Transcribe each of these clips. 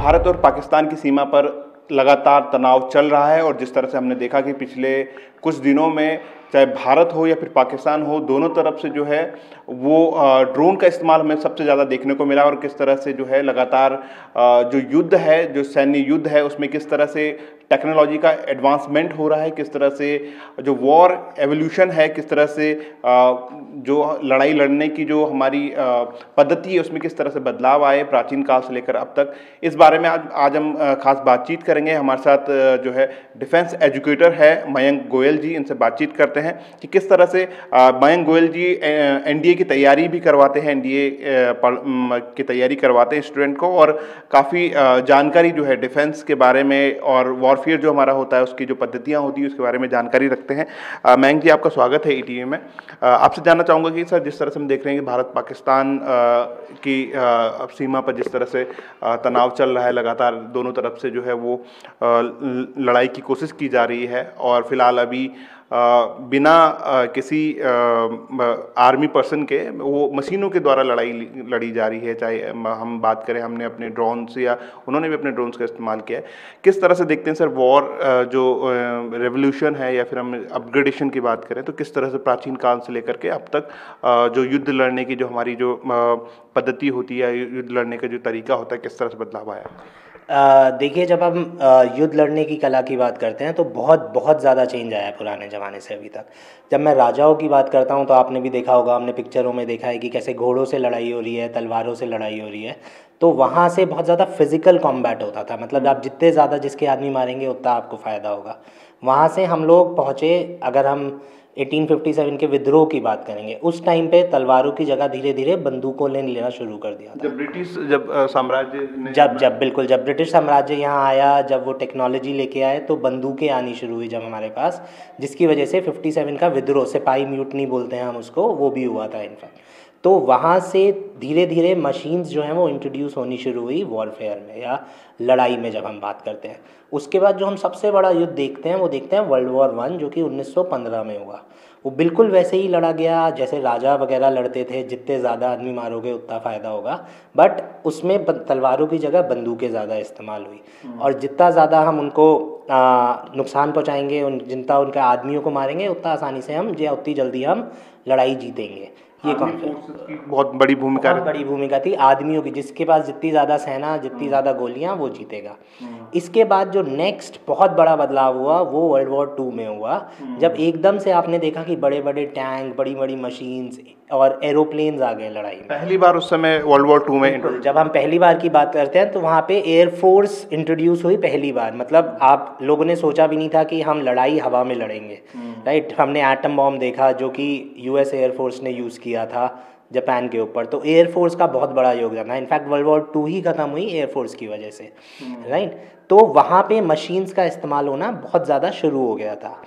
भारत और पाकिस्तान की सीमा पर लगातार तनाव चल रहा है और जिस तरह से हमने देखा कि पिछले कुछ दिनों में चाहे भारत हो या फिर पाकिस्तान हो, दोनों तरफ से जो है वो ड्रोन का इस्तेमाल हमें सबसे ज़्यादा देखने को मिला और किस तरह से जो है लगातार जो युद्ध है, जो सैन्य युद्ध है, उसमें किस तरह से टेक्नोलॉजी का एडवांसमेंट हो रहा है, किस तरह से जो वॉर एवोल्यूशन है, किस तरह से जो लड़ाई लड़ने की जो हमारी पद्धति है उसमें किस तरह से बदलाव आए प्राचीन काल से लेकर अब तक। इस बारे में आज हम खास बातचीत करेंगे। हमारे साथ जो है डिफेंस एजुकेटर है मयंक गोयल जी, इनसे बातचीत करते हैं कि किस तरह से मयंक गोयल जी एनडीए की तैयारी भी करवाते हैं, एनडीए की तैयारी करवाते हैं स्टूडेंट को और काफ़ी जानकारी जो है डिफेंस के बारे में और वॉरफेयर जो हमारा होता है उसकी जो पद्धतियाँ होती है उसके बारे में जानकारी रखते हैं। मयंक जी, आपका स्वागत है ईटीवी में। आपसे जानना चाहूँगा कि सर, जिस तरह से हम देख रहे हैं कि भारत पाकिस्तान की सीमा पर जिस तरह से तनाव चल रहा है, लगातार दोनों तरफ से जो है वो लड़ाई की कोशिश की जा रही है और फिलहाल अभी बिना किसी आर्मी पर्सन के वो मशीनों के द्वारा लड़ाई लड़ी जा रही है। चाहे हम बात करें, हमने अपने ड्रोन से या उन्होंने भी अपने ड्रोन्स का इस्तेमाल किया है। किस तरह से देखते हैं सर वॉर जो रेवोल्यूशन है या फिर हम अपग्रेडेशन की बात करें तो किस तरह से प्राचीन काल से लेकर के अब तक जो युद्ध लड़ने की जो हमारी जो पद्धति होती है, युद्ध लड़ने का जो तरीका होता है, किस तरह से बदलाव आया? देखिए, जब हम युद्ध लड़ने की कला की बात करते हैं तो बहुत बहुत ज़्यादा चेंज आया है पुराने ज़माने से अभी तक। जब मैं राजाओं की बात करता हूँ तो आपने भी देखा होगा, हमने पिक्चरों में देखा है कि कैसे घोड़ों से लड़ाई हो रही है, तलवारों से लड़ाई हो रही है। तो वहाँ से बहुत ज़्यादा फिजिकल कॉम्बैट होता था, मतलब आप जितने ज़्यादा जिसके आदमी मारेंगे उतना आपको फ़ायदा होगा। वहाँ से हम लोग पहुँचे, अगर हम 1857 के विद्रोह की बात करेंगे, उस टाइम पे तलवारों की जगह धीरे धीरे बंदूकों ने लेना शुरू कर दिया था। जब साम्राज्य ने जब ब्रिटिश साम्राज्य यहाँ आया, जब वो टेक्नोलॉजी लेके आए तो बंदूकें आनी शुरू हुई जब हमारे पास, जिसकी वजह से 57 का विद्रोह, सिपाही म्यूटनी बोलते हैं हम उसको, वो भी हुआ था इनफैक्ट। तो वहाँ से धीरे धीरे मशीन्स जो हैं वो इंट्रोड्यूस होनी शुरू हुई वॉरफेयर में या लड़ाई में जब हम बात करते हैं। उसके बाद जो हम सबसे बड़ा युद्ध देखते हैं वो देखते हैं वर्ल्ड वॉर 1, जो कि 1915 में हुआ। वो बिल्कुल वैसे ही लड़ा गया जैसे राजा वगैरह लड़ते थे, जितने ज़्यादा आदमी मारोगे उतना फ़ायदा होगा, बट उसमें तलवारों की जगह बंदूकें ज़्यादा इस्तेमाल हुई। और जितना ज़्यादा हम उनको नुकसान पहुँचाएंगे, जितना उनके आदमियों को मारेंगे, उतना आसानी से हम या उतनी जल्दी हम लड़ाई जीतेंगे। ये कॉन्सेप्ट बहुत बड़ी भूमिका थी आदमियों की, जिसके पास जितनी ज़्यादा सेना, जितनी ज़्यादा गोलियां, वो जीतेगा। इसके बाद जो नेक्स्ट बहुत बड़ा बदलाव हुआ वो वर्ल्ड वॉर 2 में हुआ, जब एकदम से आपने देखा कि बड़े बड़े टैंक, बड़ी बड़ी मशीन्स और एरोप्लेन्स आ गए लड़ाई में। पहली बार उस समय वर्ल्ड वॉर 2 में जब हम पहली बार की बात करते हैं तो वहाँ पे एयरफोर्स इंट्रोड्यूस हुई पहली बार। मतलब आप लोगों ने सोचा भी नहीं था कि हम लड़ाई हवा में लड़ेंगे, राइट। हमने एटम बॉम्ब देखा जो कि यूएस एयरफोर्स ने यूज़ किया था जापान के ऊपर, तो एयरफोर्स का बहुत बड़ा योगदान है। इनफैक्ट वर्ल्ड वॉर 2 ही ख़त्म हुई एयरफोर्स की वजह से, राइट। तो वहाँ पे मशीन्स का इस्तेमाल होना बहुत ज़्यादा शुरू हो गया था।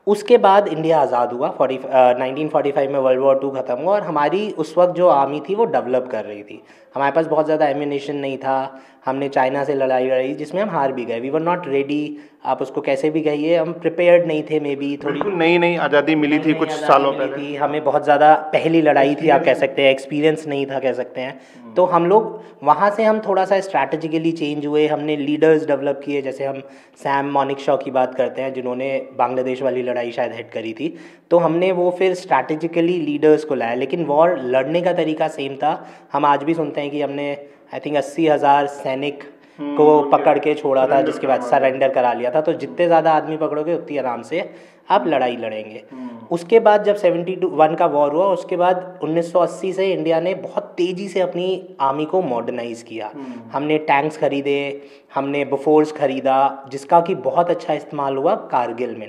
उसके बाद इंडिया आज़ाद हुआ, 1945 में वर्ल्ड वॉर 2 ख़त्म हुआ और हमारी उस वक्त जो आर्मी थी वो डेवलप कर रही थी। हमारे पास बहुत ज़्यादा एम्यूनेशन नहीं था, हमने चाइना से लड़ाई लड़ी जिसमें हम हार भी गए। वी वर नॉट रेडी, आप उसको कैसे भी कहिए, हम प्रिपेयर्ड नहीं थे। मे बी थोड़ी नई आज़ादी मिली थी कुछ सालों पहले, हमें बहुत ज़्यादा पहली लड़ाई थी, आप कह सकते हैं, एक्सपीरियंस नहीं था कह सकते हैं। तो हम लोग वहाँ से हम थोड़ा सा स्ट्रैटेजिकली चेंज हुए, हमने लीडर्स डेवलप किए। जैसे हम सैम मानेकशॉ की बात करते हैं जिन्होंने बांग्लादेश वाली लड़ाई शायद हेड करी थी, तो हमने वो फिर स्ट्रैटेजिकली लीडर्स को लाया। लेकिन वॉर लड़ने का तरीका सेम था। हम आज भी सुनते हैं कि हमने आई थिंक 80,000 सैनिक को पकड़ के छोड़ा था, जिसके बाद सरेंडर करा लिया था। तो जितने ज़्यादा आदमी पकड़ोगे उतनी आराम से आप लड़ाई लड़ेंगे। उसके बाद जब 71 का वॉर हुआ, उसके बाद 1980 से इंडिया ने बहुत तेज़ी से अपनी आर्मी को मॉडर्नाइज़ किया। हमने टैंक्स खरीदे, हमने बोफोर्स खरीदा, जिसका कि बहुत अच्छा इस्तेमाल हुआ कारगिल में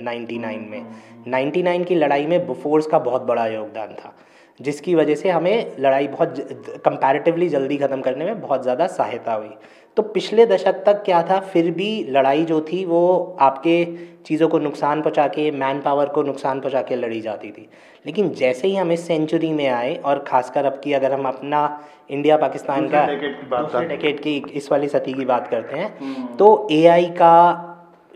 99 की लड़ाई में बोफोर्स का बहुत बड़ा योगदान था, जिसकी वजह से हमें लड़ाई बहुत कंपैरेटिवली जल्दी ख़त्म करने में बहुत ज़्यादा सहायता हुई। तो पिछले दशक तक क्या था, फिर भी लड़ाई जो थी वो आपके चीज़ों को नुकसान पहुंचा के, मैन पावर को नुकसान पहुंचा के लड़ी जाती थी। लेकिन जैसे ही हम इस सेंचुरी में आए, और ख़ासकर अब की अगर हम अपना इंडिया पाकिस्तान का दूसरे डेकेड की इस वाली सदी की बात करते हैं, तो एआई का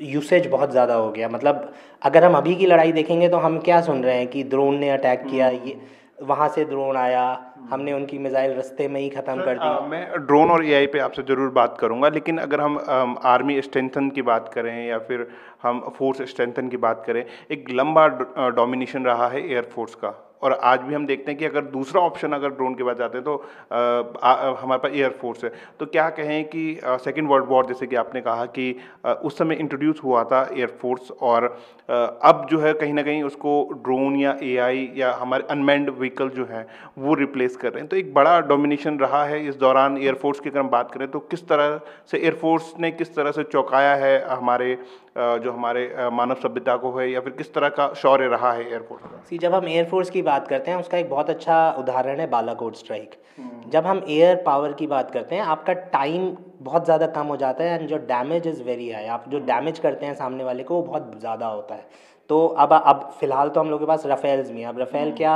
यूसेज बहुत ज़्यादा हो गया। मतलब अगर हम अभी की लड़ाई देखेंगे तो हम क्या सुन रहे हैं कि ड्रोन ने अटैक किया, ये वहाँ से ड्रोन आया, हमने उनकी मिसाइल रास्ते में ही ख़त्म कर दी। मैं ड्रोन और एआई पे आपसे ज़रूर बात करूंगा, लेकिन अगर हम आर्मी स्ट्रेंथन की बात करें या फिर हम फोर्स स्ट्रेंथन की बात करें, एक लंबा डोमिनेशन रहा है एयरफोर्स का, और आज भी हम देखते हैं कि अगर दूसरा ऑप्शन अगर ड्रोन के बाद जाते हैं तो हमारे पास एयरफोर्स है। तो क्या कहें कि सेकेंड वर्ल्ड वॉर, जैसे कि आपने कहा कि उस समय इंट्रोड्यूस हुआ था एयरफोर्स, और अब जो है कहीं ना कहीं उसको ड्रोन या एआई या हमारे अनमैन्ड व्हीकल जो है वो रिप्लेस कर रहे हैं। तो एक बड़ा डोमिनेशन रहा है इस दौरान एयरफोर्स की। अगर हम बात करें तो किस तरह से एयरफोर्स ने किस तरह से चौंकाया है हमारे जो हमारे मानव सभ्यता को है, या फिर किस तरह का शौर्य रहा है एयरफोर्स का? जब हम एयरफोर्स की बात करते हैं, उसका एक बहुत अच्छा उदाहरण है बालाकोट स्ट्राइक। जब हम एयर पावर की बात करते हैं, आपका टाइम बहुत ज़्यादा कम हो जाता है एंड जो डैमेज इज़ वेरी हाई। आप जो डैमेज करते हैं सामने वाले को वो बहुत ज़्यादा होता है। तो अब फ़िलहाल तो हम लोग के पास राफेल्स भी हैं। अब राफेल क्या,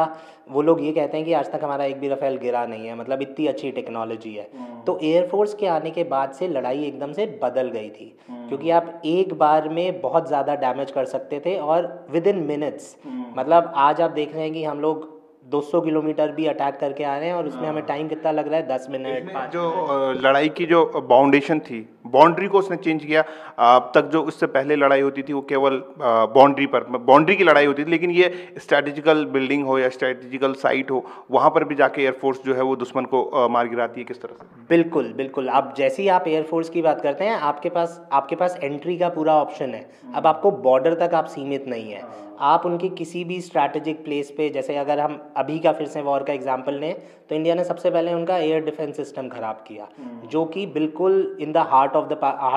वो लोग ये कहते हैं कि आज तक हमारा एक भी राफेल गिरा नहीं है, मतलब इतनी अच्छी टेक्नोलॉजी है। तो एयरफोर्स के आने के बाद से लड़ाई एकदम से बदल गई थी, क्योंकि आप एक बार में बहुत ज़्यादा डैमेज कर सकते थे और विद इन मिनट्स। मतलब आज आप देख रहे हैं कि हम लोग 200 किलोमीटर भी अटैक करके आ रहे हैं और उसमें हमें टाइम कितना लग रहा है, 10 मिनट, 5 जो मिनट। लड़ाई की जो बाउंडेशन थी, बाउंड्री को उसने चेंज किया। अब तक जो उससे पहले लड़ाई होती थी वो केवल बाउंड्री की लड़ाई होती थी, लेकिन ये स्ट्रैटेजिकल बिल्डिंग हो या स्ट्रैटेजिकल साइट हो, वहाँ पर भी जाके एयरफोर्स जो है वो दुश्मन को मार गिराती है। किस तरह से? बिल्कुल बिल्कुल। अब जैसे ही आप एयरफोर्स की बात करते हैं, आपके पास एंट्री का पूरा ऑप्शन है। अब आपको बॉर्डर तक आप सीमित नहीं है। आप उनकी किसी भी स्ट्रैटेजिक प्लेस पे, जैसे अगर हम अभी का फिर से वॉर का एग्जांपल लें, तो इंडिया ने सबसे पहले उनका एयर डिफेंस सिस्टम ख़राब किया, जो कि बिल्कुल in the heart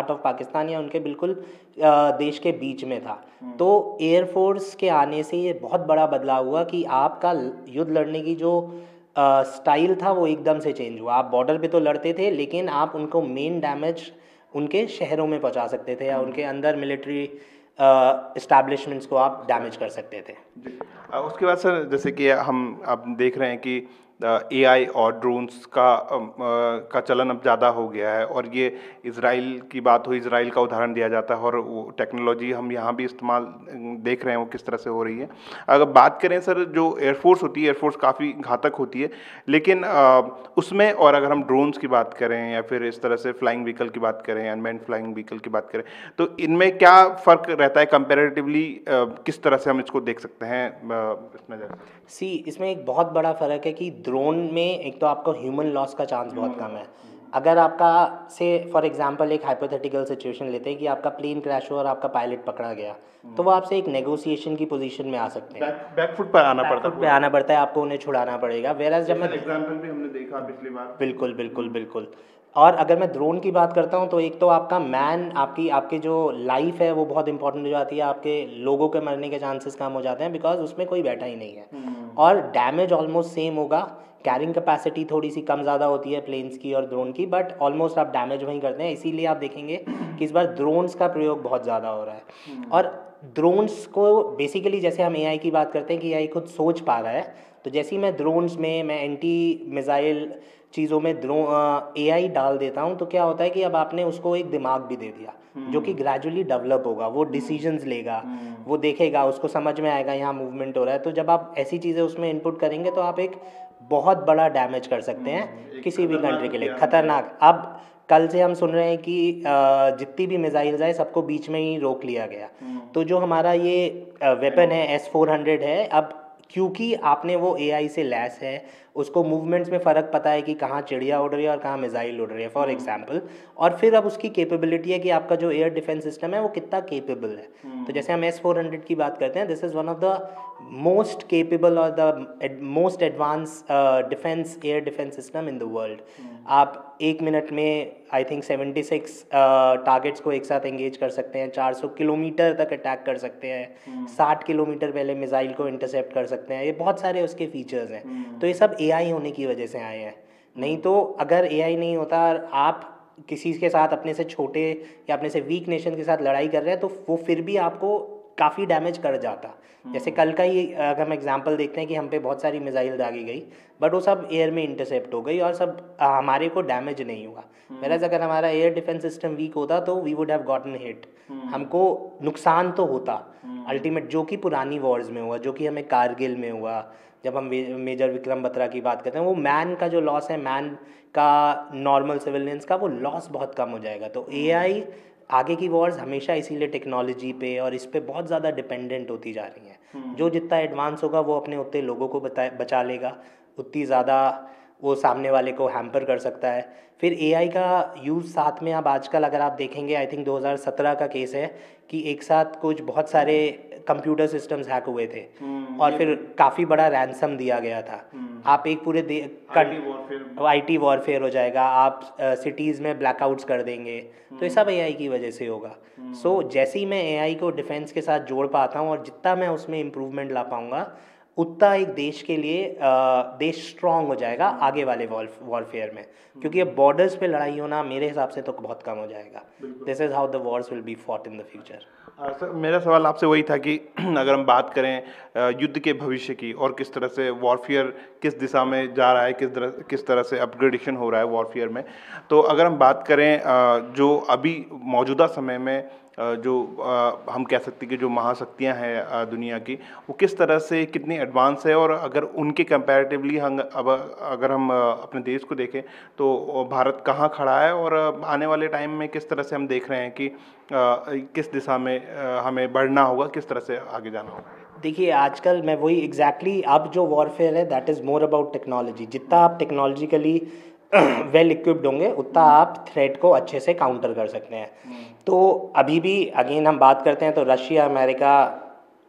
of Pakistan या उनके बिल्कुल देश के बीच में था। तो एयरफोर्स के आने से ये बहुत बड़ा बदलाव हुआ कि आपका युद्ध लड़ने की जो स्टाइल था वो एकदम से चेंज हुआ। आप बॉर्डर पे तो लड़ते थे, लेकिन आप उनको मेन डैमेज उनके शहरों में पहुंचा सकते थे या उनके अंदर मिलिट्री इस्टेब्लिशमेंट्स को आप डैमेज कर सकते थे। उसके बाद सर, जैसे कि हम अब देख रहे हैं कि एआई और ड्रोन्स का चलन अब ज़्यादा हो गया है, और ये इज़राइल की बात हो, इज़राइल का उदाहरण दिया जाता है, और वो टेक्नोलॉजी हम यहाँ भी इस्तेमाल देख रहे हैं वो किस तरह से हो रही है। अगर बात करें सर, जो एयरफोर्स होती है, एयरफोर्स काफ़ी घातक होती है, लेकिन उसमें, और अगर हम ड्रोन्स की बात करें या फिर इस तरह से फ्लाइंग व्हीकल की बात करें, अनमैन्ड फ्लाइंग व्हीकल की बात करें, तो इनमें क्या फ़र्क रहता है कंपैरेटिवली? किस तरह से हम इसको देख सकते हैं इसमें? इसमें एक बहुत बड़ा फ़र्क है कि ड्रोन में एक तो आपको ह्यूमन लॉस का चांस बहुत कम है। अगर आपका, से फॉर एग्जांपल एक हाइपोथेटिकल सिचुएशन लेते हैं कि आपका प्लेन क्रैश हुआ और आपका पायलट पकड़ा गया, तो वो आपसे एक नेगोशिएशन की पोजीशन में आ सकते हैं। बैकफुट पर आना पड़ता बैकफुट पे आना पड़ता है, आपको उन्हें छुड़ाना पड़ेगा। वेराज जब मैं एग्जाम्पल भी हमने देखा पिछली बार। बिल्कुल बिल्कुल बिल्कुल। और अगर मैं ड्रोन की बात करता हूँ, तो एक तो आपका मैन, आपकी जो लाइफ है वो बहुत इंपॉर्टेंट हो जाती है। आपके लोगों के मरने के चांसेस कम हो जाते हैं, बिकॉज उसमें कोई बैठा ही नहीं है। और डैमेज ऑलमोस्ट सेम होगा। कैरिंग कैपेसिटी थोड़ी सी कम ज़्यादा होती है प्लेन्स की और ड्रोन की, बट ऑलमोस्ट आप डैमेज वहीं करते हैं। इसीलिए आप देखेंगे कि इस बार ड्रोन्स का प्रयोग बहुत ज़्यादा हो रहा है। और ड्रोन्स को बेसिकली, जैसे हम एआई की बात करते हैं कि एआई खुद सोच पा रहा है, तो जैसे ही मैं ड्रोन्स में, मैं एंटी मिसाइल चीज़ों में एआई डाल देता हूँ, तो क्या होता है कि अब आपने उसको एक दिमाग भी दे दिया, जो कि ग्रेजुअली डेवलप होगा। वो डिसीजंस लेगा, वो देखेगा, उसको समझ में आएगा यहाँ मूवमेंट हो रहा है। तो जब आप ऐसी चीज़ें उसमें इनपुट करेंगे, तो आप एक बहुत बड़ा डैमेज कर सकते हैं किसी भी कंट्री के लिए, खतरनाक। अब कल से हम सुन रहे हैं कि जितनी भी मिसाइल्स आए सबको बीच में ही रोक लिया गया। तो जो हमारा ये वेपन है S-400 है, अब क्योंकि आपने वो एआई से लैस है, उसको मूवमेंट्स में फ़र्क पता है कि कहाँ चिड़िया उड़ रही है और कहाँ मिसाइल उड़ रही है, फॉर एग्जांपल। और फिर अब उसकी कैपेबिलिटी है कि आपका जो एयर डिफेंस सिस्टम है वो कितना केपेबल है। तो जैसे हम S-400 की बात करते हैं, this is one of the most capable और the most advance defence air defence system in the world. आप एक मिनट में आई थिंक 76 टारगेट्स को एक साथ एंगेज कर सकते हैं, 400 किलोमीटर तक अटैक कर सकते हैं, 60 किलोमीटर पहले मिसाइल को इंटरसेप्ट कर सकते हैं। ये बहुत सारे उसके फीचर्स हैं। तो ये सब एआई होने की वजह से आए हैं। नहीं तो अगर एआई नहीं होता और आप किसी के साथ अपने से छोटे या अपने से वीक नेशन के साथ लड़ाई कर रहे हैं, तो वो फिर भी आपको काफ़ी डैमेज कर जाता। जैसे कल का ही अगर हम एग्जांपल देखते हैं कि हम पे बहुत सारी मिसाइल दागी गई, बट वो सब एयर में इंटरसेप्ट हो गई और सब हमारे को डैमेज नहीं हुआ। वेराज अगर हमारा एयर डिफेंस सिस्टम वीक होता तो we would have gotten hit, हमको नुकसान तो होता अल्टीमेट, जो कि पुरानी वॉर्स में हुआ, जो कि हमें कारगिल में हुआ। जब हम मेजर विक्रम बत्रा की बात करते हैं, वो मैन का जो लॉस है, मैन का नॉर्मल सिविलियंस का वो लॉस बहुत कम हो जाएगा। तो एआई आगे की वॉर्स हमेशा इसीलिए टेक्नोलॉजी पे और इस पे बहुत ज़्यादा डिपेंडेंट होती जा रही हैं। जो जितना एडवांस होगा वो अपने उतने लोगों को बचा लेगा, उतनी ज़्यादा वो सामने वाले को हैम्पर कर सकता है। फिर एआई का यूज़ साथ में अब आजकल अगर आप देखेंगे, आई थिंक 2017 का केस है कि एक साथ कुछ बहुत सारे कंप्यूटर सिस्टम्स हैक हुए थे और फिर काफ़ी बड़ा रैंसम दिया गया था। आप एक पूरे आईटी वॉरफेयर हो जाएगा, आप सिटीज़ में ब्लैकआउट्स कर देंगे, तो ये सब एआई की वजह से होगा। सो जैसे ही मैं एआई को डिफेंस के साथ जोड़ पाता हूँ और जितना मैं उसमें इम्प्रूवमेंट ला पाऊँगा, उतना एक देश के लिए देश स्ट्रांग हो जाएगा आगे वाले वॉरफेयर में, क्योंकि अब बॉर्डर्स पे लड़ाई होना मेरे हिसाब से तो बहुत कम हो जाएगा। This is how the Wars will be fought in the future. Sir, मेरा सवाल आपसे वही था कि अगर हम बात करें युद्ध के भविष्य की और किस तरह से वॉरफेयर किस दिशा में जा रहा है, किस तरह से अपग्रेडेशन हो रहा है वॉरफेयर में, तो अगर हम बात करें जो अभी मौजूदा समय में जो हम कह सकते हैं कि जो महाशक्तियां हैं दुनिया की, वो किस तरह से कितनी एडवांस है, और अगर उनके कंपैरेटिवली हम अब अगर हम अपने देश को देखें तो भारत कहाँ खड़ा है, और आने वाले टाइम में किस तरह से हम देख रहे हैं कि किस दिशा में हमें बढ़ना होगा, किस तरह से आगे जाना होगा। देखिए आजकल मैं वही एग्जैक्टली अब जो वॉरफेयर है that is more about technology. जितना आप टेक्नोलॉजिकली वेल इक्विप्ड होंगे उतना आप थ्रेट को अच्छे से काउंटर कर सकते हैं। तो अभी भी अगेन हम बात करते हैं तो रशिया, अमेरिका,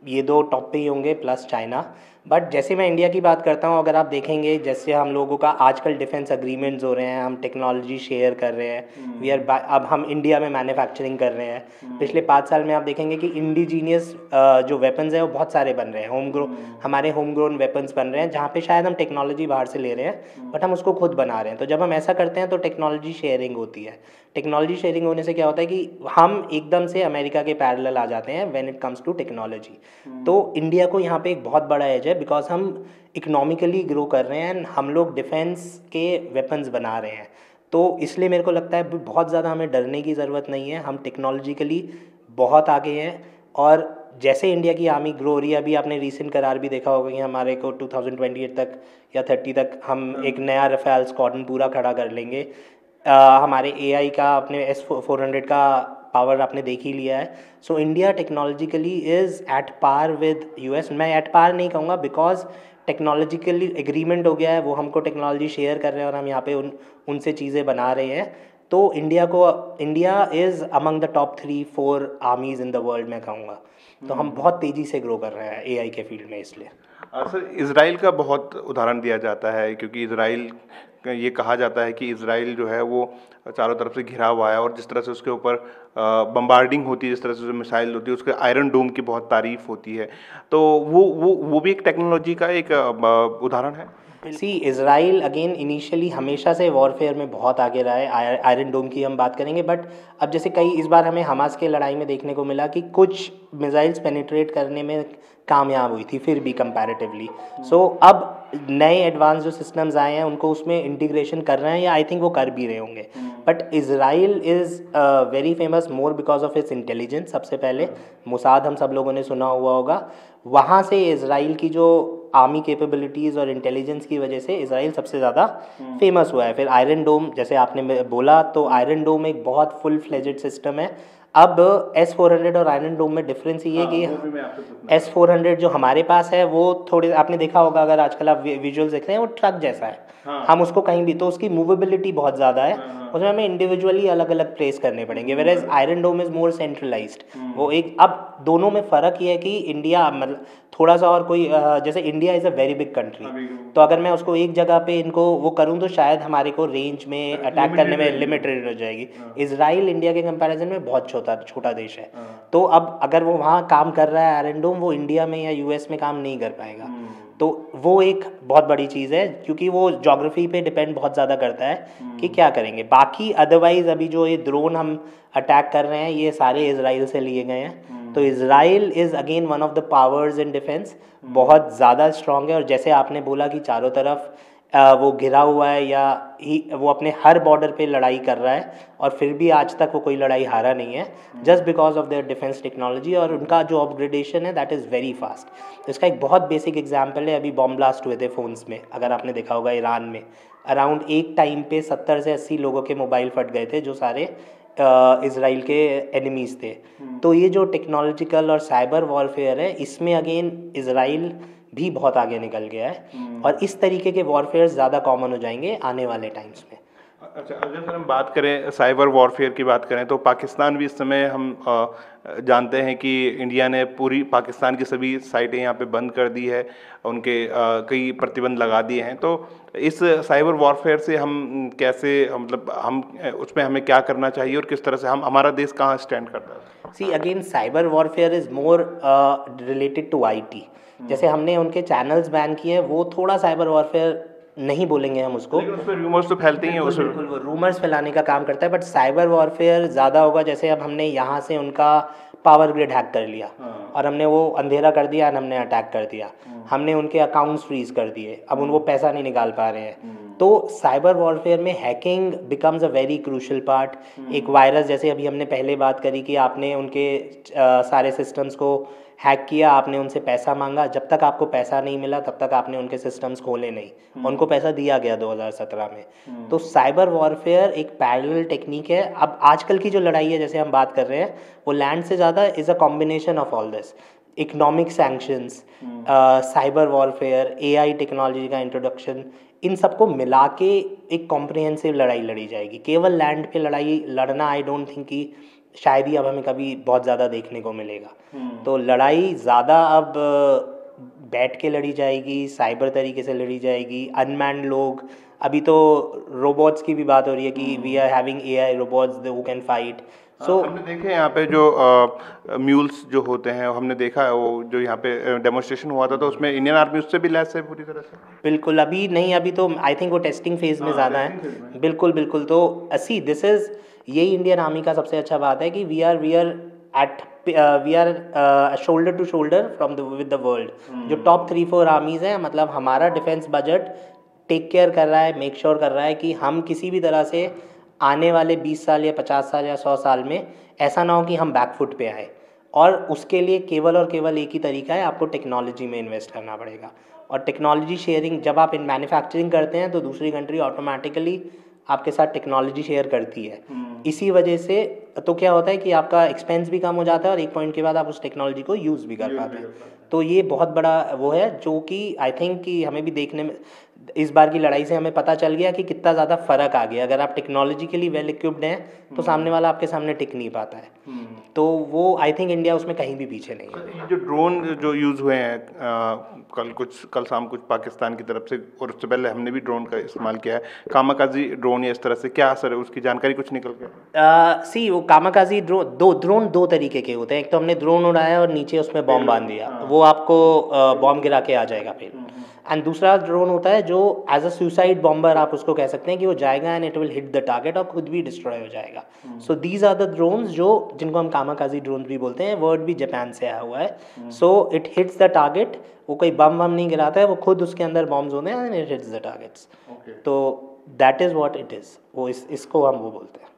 ये दो टॉप पे ही होंगे, प्लस चाइना। बट जैसे मैं इंडिया की बात करता हूँ, अगर आप देखेंगे जैसे हम लोगों का आजकल डिफेंस अग्रीमेंट्स हो रहे हैं, हम टेक्नोलॉजी शेयर कर रहे हैं, वी आर अब हम इंडिया में मैन्युफैक्चरिंग कर रहे हैं। पिछले 5 साल में आप देखेंगे कि इंडिजीनियस जो वेपन्स हैं वो बहुत सारे बन रहे हैं, हमारे होम ग्रोन वेपन्स बन रहे हैं, जहाँ पे शायद हम टेक्नोलॉजी बाहर से ले रहे हैं बट हम उसको खुद बना रहे हैं। तो जब हम ऐसा करते हैं तो टेक्नोलॉजी शेयरिंग होती है। टेक्नोलॉजी शेयरिंग होने से क्या होता है कि हम एकदम से अमेरिका के पैरेलल आ जाते हैं when it comes to technology. तो इंडिया को यहाँ पे एक बहुत बड़ा एज है बिकॉज हम इकोनॉमिकली ग्रो कर रहे हैं, हम लोग डिफेंस के वेपन्स बना रहे हैं। तो इसलिए मेरे को लगता है बहुत ज़्यादा हमें डरने की ज़रूरत नहीं है, हम टेक्नोलॉजिकली बहुत आगे हैं। और जैसे इंडिया की आर्मी ग्रो हो रही है, अभी आपने रीसेंट करार भी देखा होगा कि हमारे को 2028 तक या 30 तक हम एक नया रफाल स्क्वाड्रन पूरा खड़ा कर लेंगे। हमारे एआई का अपने S-400 का पावर आपने देख ही लिया है। So India technologically is at par with US. मैं एट पार नहीं कहूँगा बिकॉज टेक्नोलॉजिकली एग्रीमेंट हो गया है, वो हमको टेक्नोलॉजी शेयर कर रहे हैं और हम यहाँ पे उनसे चीज़ें बना रहे हैं। तो India is among the top 3-4 armies in the world मैं कहूँगा। तो हम बहुत तेज़ी से ग्रो कर रहे हैं एआई के फील्ड में। इसलिए सर, इज़राइल का बहुत उदाहरण दिया जाता है, क्योंकि इज़राइल ये कहा जाता है कि इज़राइल जो है वो चारों तरफ से घिरा हुआ है, और जिस तरह से उसके ऊपर बम्बार्डिंग होती है, जिस तरह से मिसाइल होती है, उसके आयरन डोम की बहुत तारीफ होती है। तो वो भी एक टेक्नोलॉजी का एक उदाहरण है। सी इज़राइल अगेन इनिशियली हमेशा से वॉरफेयर में बहुत आगे रहा है। आयरन डोम की हम बात करेंगे, बट अब जैसे कई इस बार हमें हमास के लड़ाई में देखने को मिला कि कुछ मिसाइल्स पेनिट्रेट करने में कामयाब हुई थी फिर भी कंपैरेटिवली। सो अब नए एडवांस जो सिस्टम्स आए हैं उनको उसमें इंटीग्रेशन कर रहे हैं, या आई थिंक वो कर भी रहे होंगे। But Israel is very famous more because of its intelligence. सबसे पहले मोसाद हम सब लोगों ने सुना हुआ होगा, वहाँ से इज़राइल की जो आर्मी कैपेबिलिटीज़ और इंटेलिजेंस की वजह से इज़राइल सबसे ज़्यादा फेमस हुआ है। फिर आयरन डोम जैसे आपने बोला, तो आयरन डोम एक बहुत फुल फ्लेजेड सिस्टम है। अब S-400 और आयरन डोम में डिफरेंस ये है कि S-400 जो हमारे पास है वो थोड़े, आपने देखा होगा अगर आजकल आप विजुअल्स देख रहे हैं, वो ट्रक जैसा है। हम उसको कहीं भी, तो उसकी मूवेबिलिटी बहुत ज़्यादा है, उसमें हमें इंडिविजुअली अलग अलग प्लेस करने पड़ेंगे। Where iron dome is more centralised. वो एक, अब दोनों में फ़र्क ये है कि इंडिया मतलब थोड़ा सा और कोई जैसे India is a very big country, तो अगर मैं उसको एक जगह पे इनको वो करूँ तो शायद हमारे को रेंज में अटैक करने में लिमिटेड हो जाएगी। इज़राइल इंडिया के कंपैरिजन में बहुत छोटा देश है। तो अब अगर वो वहाँ काम कर रहा है आयरन डोम, वो इंडिया में या यूएस में काम नहीं कर पाएगा। तो वो एक बहुत बड़ी चीज़ है, क्योंकि वो ज्योग्राफी पे डिपेंड बहुत ज़्यादा करता है कि क्या करेंगे। बाकी अदरवाइज़ अभी जो ये ड्रोन हम अटैक कर रहे हैं ये सारे इजराइल से लिए गए हैं। तो Israel is again one of the powers in defence, बहुत ज़्यादा स्ट्रांग है। और जैसे आपने बोला कि चारों तरफ वो घिरा हुआ है या वो अपने हर बॉर्डर पे लड़ाई कर रहा है और फिर भी आज तक वो कोई लड़ाई हारा नहीं है, just because of their defence technology. और उनका जो अपग्रेडेशन है दैट इज़ वेरी फास्ट। इसका एक बहुत बेसिक एग्जांपल है, अभी बॉम्ब ब्लास्ट हुए थे फ़ोन्स में, अगर आपने देखा होगा ईरान में, अराउंड एक टाइम पे 70 से 80 लोगों के मोबाइल फट गए थे जो सारे इसराइल के एनिमीज़ थे। तो ये जो टेक्नोलॉजिकल और साइबर वॉरफेयर है, इसमें अगेन इसराइल भी बहुत आगे निकल गया है और इस तरीके के वॉरफेयर ज़्यादा कॉमन हो जाएंगे आने वाले टाइम्स में। अच्छा, अगर सर हम बात करें साइबर वॉरफेयर की बात करें तो पाकिस्तान भी इस समय हम जानते हैं कि इंडिया ने पूरी पाकिस्तान की सभी साइटें यहाँ पे बंद कर दी है, उनके कई प्रतिबंध लगा दिए हैं। तो इस साइबर वॉरफेयर से हम कैसे मतलब हम उसमें हमें क्या करना चाहिए और किस तरह से हम हमारा देश कहाँ स्टैंड करता है? See again cyber warfare is more related to IT. जैसे हमने उनके चैनल्स बैन किए हैं, वो थोड़ा साइबर वॉरफेयर नहीं बोलेंगे हम उसको, लेकिन उसमें रूमर्स तो फैलते ही हैं, उसमें बिल्कुल वो रूमर्स फैलाने का काम करता है। बट साइबर वॉरफेयर ज़्यादा होगा, जैसे अब हमने यहाँ से उनका पावर ग्रिड हैक कर लिया और हमने वो अंधेरा कर दिया और हमने अटैक कर दिया, हमने उनके अकाउंट्स फ्रीज कर दिए, अब वो पैसा नहीं निकाल पा रहे हैं। तो साइबर वॉरफेयर में hacking becomes a very crucial part. एक वायरस, जैसे अभी हमने पहले बात करी कि आपने उनके सारे सिस्टम्स को हैक किया, आपने उनसे पैसा मांगा, जब तक आपको पैसा नहीं मिला तब तक आपने उनके सिस्टम्स खोले नहीं, उनको पैसा दिया गया 2017 में। तो साइबर वॉरफेयर एक पैरेलल टेक्निक है। अब आजकल की जो लड़ाई है जैसे हम बात कर रहे हैं, वो लैंड से ज़्यादा is a combination of all this, economic sanctions, cyber warfare, AI technology का इंट्रोडक्शन, इन सबको मिला के एक कॉम्प्रिहेंसिव लड़ाई लड़ी जाएगी। केवल लैंड पे लड़ाई लड़ना आई डोंट थिंक कि शायद ही अब हमें कभी बहुत ज़्यादा देखने को मिलेगा। तो लड़ाई ज़्यादा अब बैठ के लड़ी जाएगी, साइबर तरीके से लड़ी जाएगी, अनमैन्ड लोग, अभी तो रोबोट्स की भी बात हो रही है कि we are having AI robots who can fight. So हमने देखे यहाँ पे जो म्यूल्स जो होते हैं, हमने देखा है वो जो यहाँ पे डेमोन्स्ट्रेशन हुआ था तो उसमें इंडियन आर्मी उससे भी लैस है पूरी तरह से। बिल्कुल, अभी नहीं, अभी तो आई थिंक वो टेस्टिंग फेज में ज़्यादा है। बिल्कुल बिल्कुल। तो सी दिस इज़, यही इंडियन आर्मी का सबसे अच्छा बात है कि we are shoulder to shoulder from the with the world. जो टॉप 3-4 आर्मीज़ हैं, मतलब हमारा डिफेंस बजट टेक केयर कर रहा है, मेक श्योर कर रहा है कि हम किसी भी तरह से आने वाले 20 साल या 50 साल या 100 साल में ऐसा ना हो कि हम बैकफुट पे आए। और उसके लिए केवल और केवल एक ही तरीका है, आपको टेक्नोलॉजी में इन्वेस्ट करना पड़ेगा। और टेक्नोलॉजी शेयरिंग, जब आप इन मैन्युफैक्चरिंग करते हैं तो दूसरी कंट्री ऑटोमेटिकली आपके साथ टेक्नोलॉजी शेयर करती है। इसी वजह से तो क्या होता है कि आपका एक्सपेंस भी कम हो जाता है और एक पॉइंट के बाद आप उस टेक्नोलॉजी को यूज़ भी कर पाते हैं। तो ये बहुत बड़ा वो है जो कि आई थिंक कि हमें भी देखने में इस बार की लड़ाई से हमें पता चल गया कि कितना ज़्यादा फ़र्क आ गया। अगर आप टेक्नोलॉजिकली वेल इक्विप्ड हैं तो सामने वाला आपके सामने टिक नहीं पाता है। तो वो आई थिंक इंडिया उसमें कहीं भी पीछे नहीं है। ये जो ड्रोन जो यूज़ हुए हैं कल शाम कुछ पाकिस्तान की तरफ से, और उससे पहले हमने भी ड्रोन का इस्तेमाल किया है, कामाकाजी ड्रोन या इस तरह से, क्या असर है उसकी जानकारी कुछ निकल गया? सी वो कामाकाजी ड्रोन दो तरीके के होते हैं। एक तो हमने ड्रोन उड़ाया और नीचे उसमें बॉम्ब बांध दिया, वो आपको बॉम्ब गिरा के आ जाएगा फिर। एंड दूसरा ड्रोन होता है जो एज अ सुसाइड बॉम्बर, आप उसको कह सकते हैं कि वो जाएगा and it will hit the target और खुद भी डिस्ट्रॉय हो जाएगा। So these are the drones जो जिनको हम कामाकाजी ड्रोन भी बोलते हैं, वर्ड भी जापान से आया हुआ है। So it hits the target, वो कोई बम नहीं गिराता है, वो खुद उसके अंदर बॉम्ब्स होते हैं and it hits the targets. तो that is what it is, वो इसको हम वो बोलते हैं।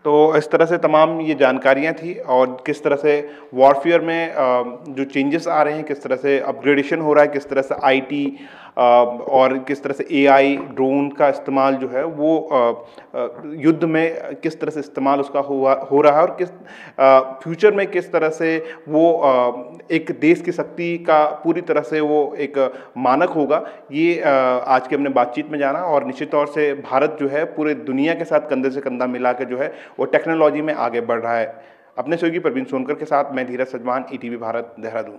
तो इस तरह से तमाम ये जानकारियाँ थी, और किस तरह से वॉरफेयर में जो चेंजेस आ रहे हैं, किस तरह से अपग्रेडेशन हो रहा है, किस तरह से आईटी और किस तरह से एआई ड्रोन का इस्तेमाल जो है वो युद्ध में किस तरह से इस्तेमाल उसका हो रहा है, और किस फ्यूचर में किस तरह से वो एक देश की शक्ति का पूरी तरह से वो एक मानक होगा, ये आज की हमने बातचीत में जाना। और निश्चित तौर से भारत जो है पूरे दुनिया के साथ कंधे से कंधा मिला के जो है वो टेक्नोलॉजी में आगे बढ़ रहा है। अपने सहयोगी प्रवीण सोनकर के साथ मैं धीरज सजमान, ईटीवी भारत, देहरादून।